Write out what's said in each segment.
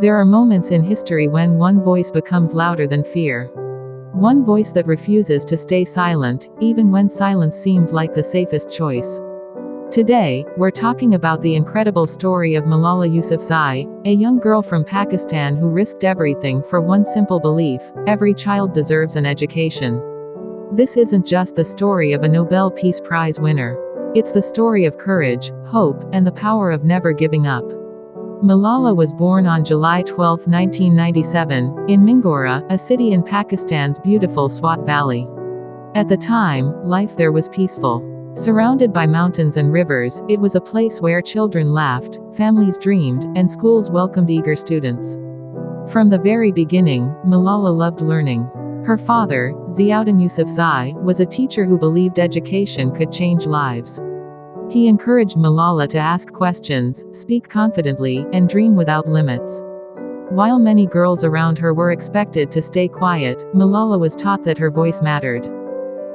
There are moments in history when one voice becomes louder than fear. One voice that refuses to stay silent, even when silence seems like the safest choice. Today, we're talking about the incredible story of Malala Yousafzai, a young girl from Pakistan who risked everything for one simple belief: every child deserves an education. This isn't just the story of a Nobel Peace Prize winner. It's the story of courage, hope, and the power of never giving up. Malala was born on July 12, 1997, in Mingora, a city in Pakistan's beautiful Swat Valley. At the time, life there was peaceful. Surrounded by mountains and rivers, it was a place where children laughed, families dreamed, and schools welcomed eager students. From the very beginning, Malala loved learning. Her father, Ziauddin Yousafzai, was a teacher who believed education could change lives. He encouraged Malala to ask questions, speak confidently, and dream without limits. While many girls around her were expected to stay quiet, Malala was taught that her voice mattered.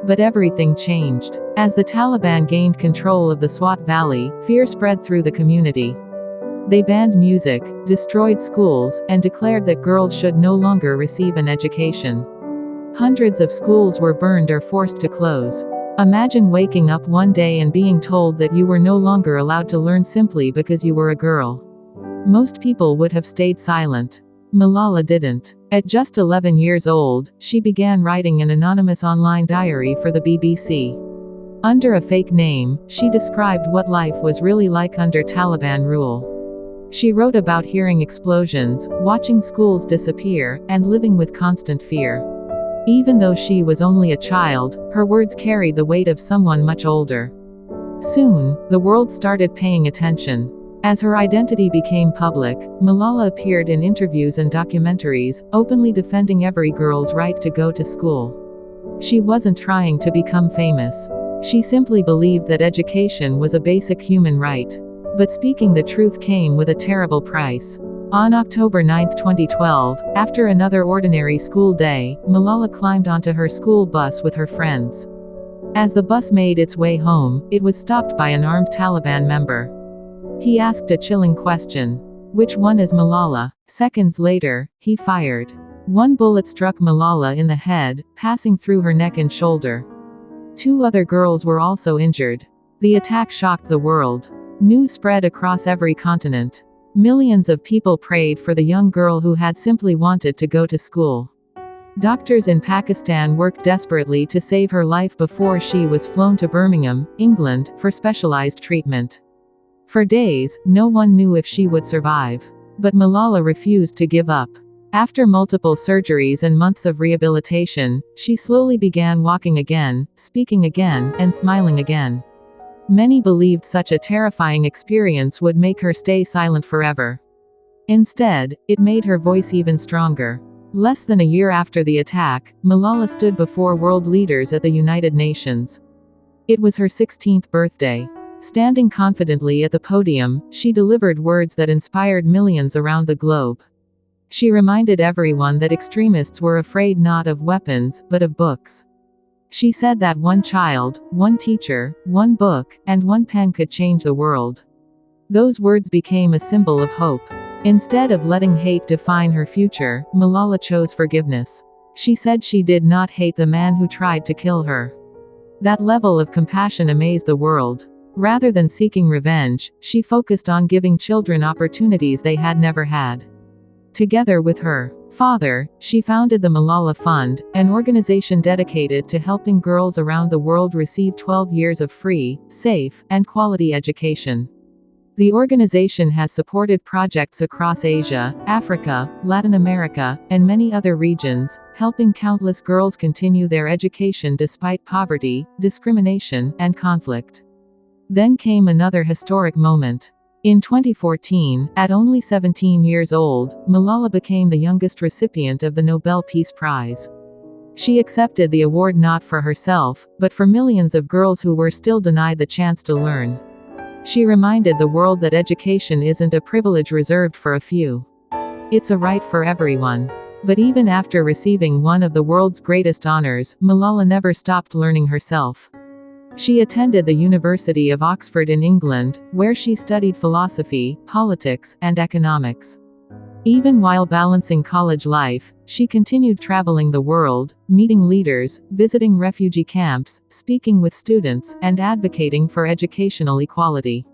But everything changed. As the Taliban gained control of the Swat Valley, fear spread through the community. They banned music, destroyed schools, and declared that girls should no longer receive an education. Hundreds of schools were burned or forced to close. Imagine waking up one day and being told that you were no longer allowed to learn simply because you were a girl. Most people would have stayed silent. Malala didn't. At just 11 years old, she began writing an anonymous online diary for the BBC. Under a fake name, she described what life was really like under Taliban rule. She wrote about hearing explosions, watching schools disappear, and living with constant fear. Even though she was only a child, her words carried the weight of someone much older. Soon, the world started paying attention. As her identity became public, Malala appeared in interviews and documentaries, openly defending every girl's right to go to school. She wasn't trying to become famous. She simply believed that education was a basic human right. But speaking the truth came with a terrible price. On October 9, 2012, after another ordinary school day, Malala climbed onto her school bus with her friends. As the bus made its way home, it was stopped by an armed Taliban member. He asked a chilling question. "Which one is Malala?" Seconds later, he fired. One bullet struck Malala in the head, passing through her neck and shoulder. Two other girls were also injured. The attack shocked the world. News spread across every continent. Millions of people prayed for the young girl who had simply wanted to go to school. Doctors in Pakistan worked desperately to save her life before she was flown to Birmingham, England, for specialized treatment. For days, no one knew if she would survive. But Malala refused to give up. After multiple surgeries and months of rehabilitation, she slowly began walking again, speaking again, and smiling again. Many believed such a terrifying experience would make her stay silent forever. Instead, it made her voice even stronger. Less than a year after the attack, Malala stood before world leaders at the United Nations. It was her 16th birthday. Standing confidently at the podium, she delivered words that inspired millions around the globe. She reminded everyone that extremists were afraid not of weapons, but of books. She said that one child, one teacher, one book, and one pen could change the world. Those words became a symbol of hope. Instead of letting hate define her future, Malala chose forgiveness. She said she did not hate the man who tried to kill her. That level of compassion amazed the world. Rather than seeking revenge, she focused on giving children opportunities they had never had. Together with her father, she founded the Malala Fund, an organization dedicated to helping girls around the world receive 12 years of free, safe, and quality education. The organization has supported projects across Asia, Africa, Latin America, and many other regions, helping countless girls continue their education despite poverty, discrimination, and conflict. Then came another historic moment. In 2014, at only 17 years old, Malala became the youngest recipient of the Nobel Peace Prize. She accepted the award not for herself, but for millions of girls who were still denied the chance to learn. She reminded the world that education isn't a privilege reserved for a few. It's a right for everyone. But even after receiving one of the world's greatest honors, Malala never stopped learning herself. She attended the University of Oxford in England, where she studied philosophy, politics, and economics. Even while balancing college life, she continued traveling the world, meeting leaders, visiting refugee camps, speaking with students, and advocating for educational equality.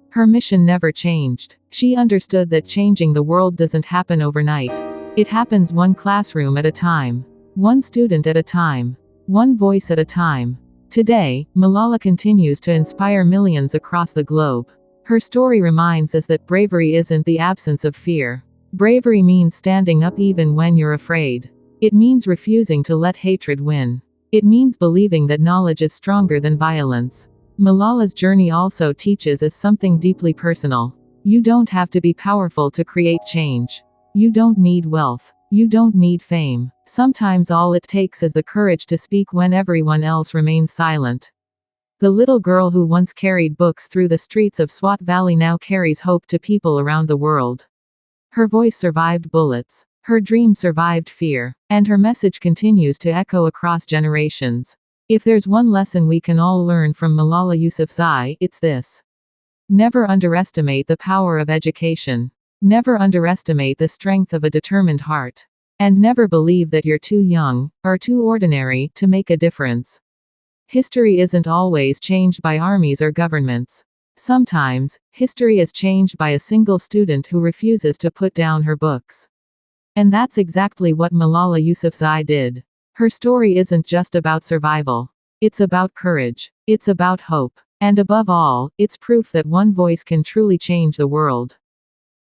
Her mission never changed. She understood that changing the world doesn't happen overnight. It happens one classroom at a time, one student at a time, one voice at a time. Today, Malala continues to inspire millions across the globe. Her story reminds us that bravery isn't the absence of fear. Bravery means standing up even when you're afraid. It means refusing to let hatred win. It means believing that knowledge is stronger than violence. Malala's journey also teaches us something deeply personal. You don't have to be powerful to create change. You don't need wealth. You don't need fame. Sometimes all it takes is the courage to speak when everyone else remains silent. The little girl who once carried books through the streets of Swat Valley now carries hope to people around the world. Her voice survived bullets. Her dream survived fear. And her message continues to echo across generations. If there's one lesson we can all learn from Malala Yousafzai, it's this. Never underestimate the power of education. Never underestimate the strength of a determined heart. And never believe that you're too young, or too ordinary, to make a difference. History isn't always changed by armies or governments. Sometimes, history is changed by a single student who refuses to put down her books. And that's exactly what Malala Yousafzai did. Her story isn't just about survival. It's about courage. It's about hope. And above all, it's proof that one voice can truly change the world.